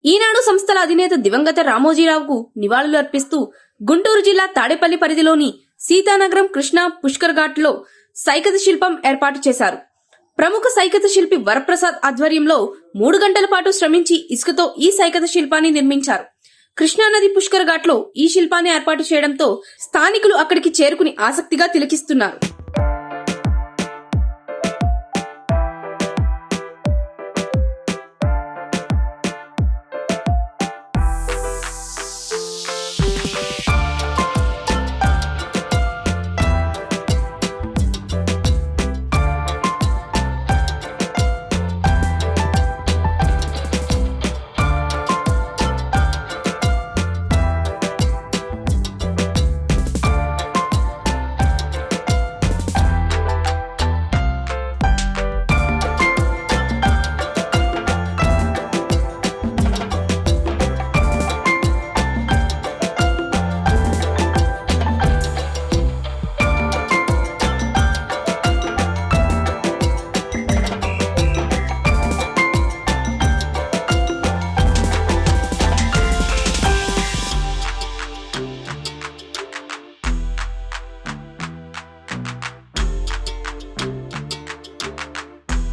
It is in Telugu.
ఈనాడు సంస్థల అధినేత దివంగత రామోజీరావుకు నివాళులు అర్పిస్తూ గుంటూరు జిల్లా తాడేపల్లి పరిధిలోని సీతానగరం కృష్ణ పుష్కర్ ఘాట్ లో సైకత శిల్పం ఏర్పాటు చేశారు. ప్రముఖ సైకత శిల్పి వరప్రసాద్ ఆధ్వర్యంలో 3 గంటల పాటు శ్రమించి ఇసుకతో ఈ సైకత శిల్పాన్ని నిర్మించారు. కృష్ణానది పుష్కర్ ఘాట్ లో ఈ శిల్పాన్ని ఏర్పాటు చేయడంతో స్థానికులు అక్కడికి చేరుకుని ఆసక్తిగా తిలకిస్తున్నారు.